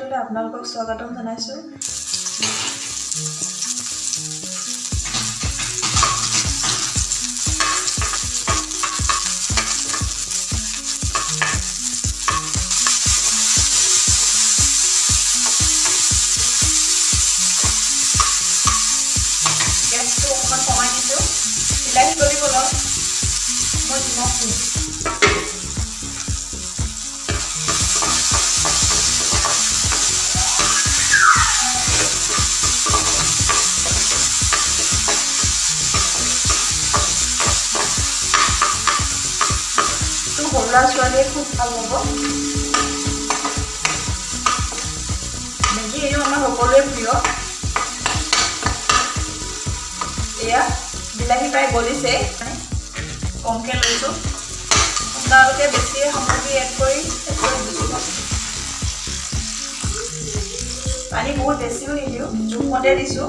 চেনেললৈ আপোনালোকক স্বাগতম জনাইছোঁ। গেছটো অকণমান কমাই দিছোঁ। বিলাহী গলিবলৈ মই নিমখ দিম। সৰু ল'ৰা ছোৱালীয়ে খুব ভাল পাব। মেগী এনেও আমাৰ সকলোৰে প্ৰিয়। এয়া বিলাহী প্ৰায় গলিছে, কমকৈ লৈছোঁ। আপোনালোকে বেছি সামগ্ৰী এড কৰি দিছোঁ। পানী বহুত বেছিও নিদিওঁ, জোখমতে দিছোঁ।